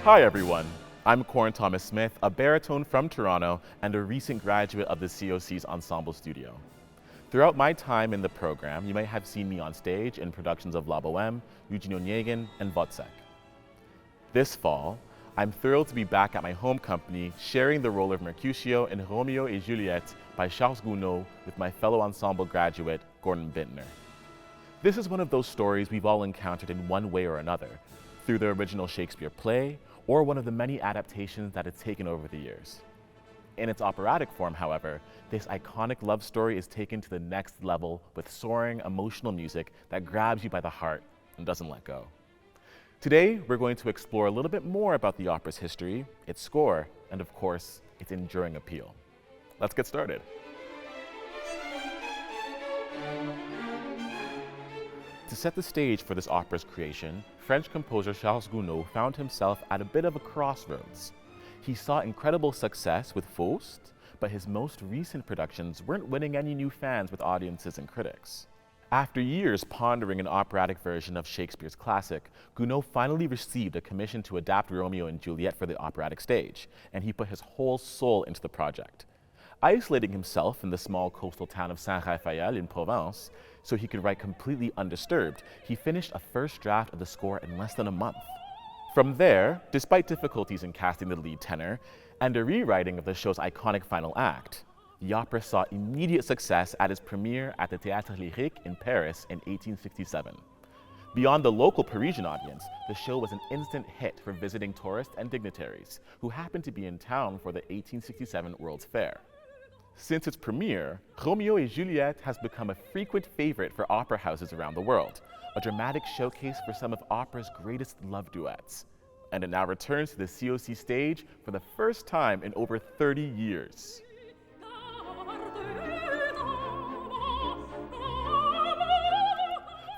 Hi everyone, I'm Korin Smith, a baritone from Toronto and a recent graduate of the COC's Ensemble Studio. Throughout my time in the program, you may have seen me on stage in productions of La Bohème, Eugene Onegin, and Wozzeck. This fall, I'm thrilled to be back at my home company sharing the role of Mercutio in Roméo et Juliette by Charles Gounod with my fellow ensemble graduate, Gordon Bintner. This is one of those stories we've all encountered in one way or another, through the original Shakespeare play or one of the many adaptations that it's taken over the years. In its operatic form, however, this iconic love story is taken to the next level with soaring, emotional music that grabs you by the heart and doesn't let go. Today, we're going to explore a little bit more about the opera's history, its score, and of course, its enduring appeal. Let's get started. To set the stage for this opera's creation, French composer Charles Gounod found himself at a bit of a crossroads. He saw incredible success with Faust, but his most recent productions weren't winning any new fans with audiences and critics. After years pondering an operatic version of Shakespeare's classic, Gounod finally received a commission to adapt Romeo and Juliet for the operatic stage, and he put his whole soul into the project. Isolating himself in the small coastal town of Saint-Raphaël in Provence, so he could write completely undisturbed, he finished a first draft of the score in less than a month. From there, despite difficulties in casting the lead tenor and a rewriting of the show's iconic final act, the opera saw immediate success at its premiere at the Théâtre Lyrique in Paris in 1867. Beyond the local Parisian audience, the show was an instant hit for visiting tourists and dignitaries who happened to be in town for the 1867 World's Fair. Since its premiere, Roméo et Juliette has become a frequent favorite for opera houses around the world, a dramatic showcase for some of opera's greatest love duets. And it now returns to the COC stage for the first time in over 30 years.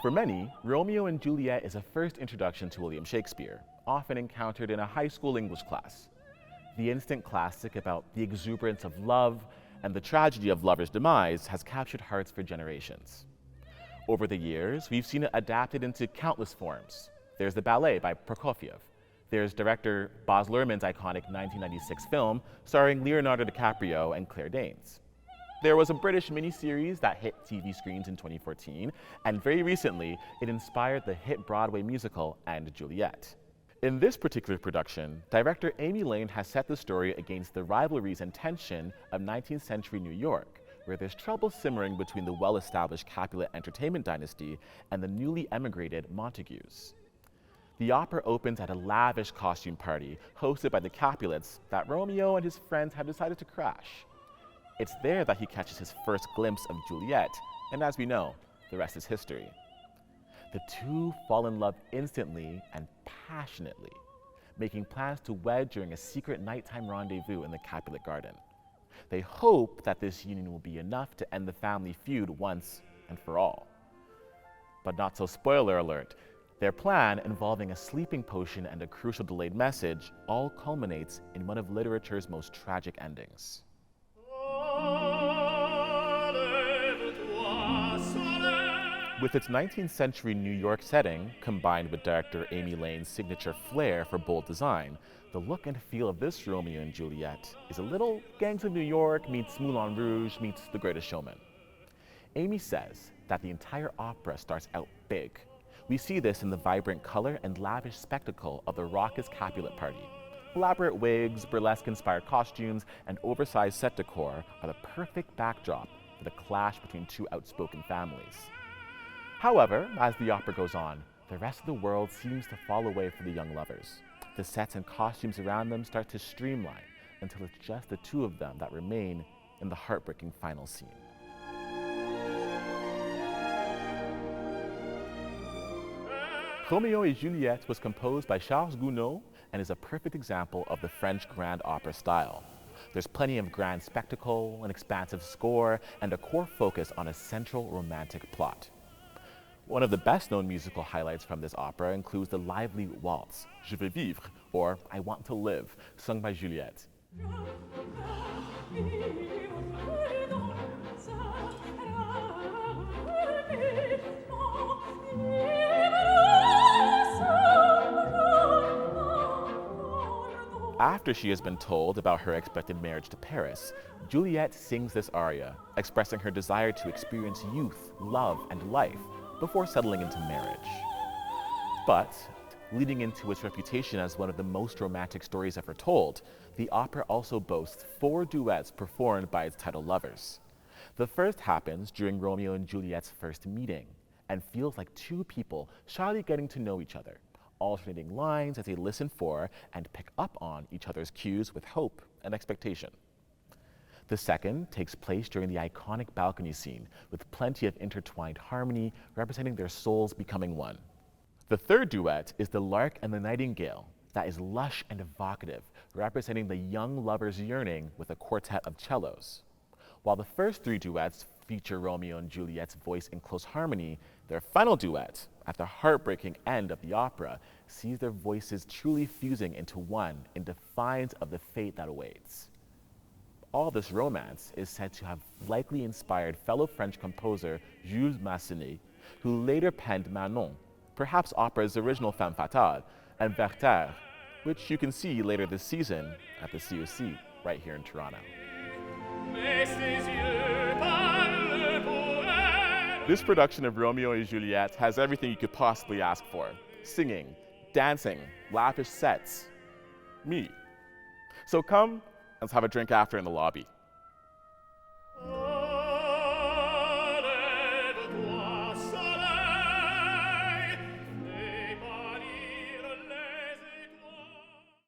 For many, Romeo and Juliet is a first introduction to William Shakespeare, often encountered in a high school English class. The instant classic about the exuberance of love and the tragedy of lovers' demise has captured hearts for generations. Over the years, we've seen it adapted into countless forms. There's the ballet by Prokofiev. There's director Baz Luhrmann's iconic 1996 film starring Leonardo DiCaprio and Claire Danes. There was a British miniseries that hit TV screens in 2014, and very recently, it inspired the hit Broadway musical & Juliet. In this particular production, director Amy Lane has set the story against the rivalries and tension of 19th century New York, where there's trouble simmering between the well-established Capulet entertainment dynasty and the newly emigrated Montagues. The opera opens at a lavish costume party hosted by the Capulets that Romeo and his friends have decided to crash. It's there that he catches his first glimpse of Juliet, and as we know, the rest is history. The two fall in love instantly and passionately, making plans to wed during a secret nighttime rendezvous in the Capulet garden. They hope that this union will be enough to end the family feud once and for all. But not so, spoiler alert, their plan, involving a sleeping potion and a crucial delayed message, all culminates in one of literature's most tragic endings. With its 19th century New York setting, combined with director Amy Lane's signature flair for bold design, the look and feel of this Romeo and Juliet is a little Gangs of New York meets Moulin Rouge meets The Greatest Showman. Amy says that the entire opera starts out big. We see this in the vibrant color and lavish spectacle of the raucous Capulet party. Elaborate wigs, burlesque-inspired costumes, and oversized set decor are the perfect backdrop for the clash between two outspoken families. However, as the opera goes on, the rest of the world seems to fall away for the young lovers. The sets and costumes around them start to streamline until it's just the two of them that remain in the heartbreaking final scene. Roméo et Juliette was composed by Charles Gounod and is a perfect example of the French grand opera style. There's plenty of grand spectacle, an expansive score, and a core focus on a central romantic plot. One of the best-known musical highlights from this opera includes the lively waltz, Je veux vivre, or I want to live, sung by Juliette. After she has been told about her expected marriage to Paris, Juliette sings this aria, expressing her desire to experience youth, love, and life before settling into marriage. But, leading into its reputation as one of the most romantic stories ever told, the opera also boasts 4 duets performed by its title lovers. The first happens during Romeo and Juliette's first meeting, and feels like 2 people shyly getting to know each other, alternating lines as they listen for and pick up on each other's cues with hope and expectation. The second takes place during the iconic balcony scene, with plenty of intertwined harmony representing their souls becoming one. The third duet is The Lark and the Nightingale, that is lush and evocative, representing the young lover's yearning with a quartet of cellos. While the first 3 duets feature Romeo and Juliette's voice in close harmony, their final duet, at the heartbreaking end of the opera, sees their voices truly fusing into one in defiance of the fate that awaits. All this romance is said to have likely inspired fellow French composer Jules Massenet, who later penned Manon, perhaps opera's original femme fatale, and Werther, which you can see later this season at the COC right here in Toronto. This production of Romeo and Juliette has everything you could possibly ask for: singing, dancing, lavish sets, me. So come, let's have a drink after in the lobby.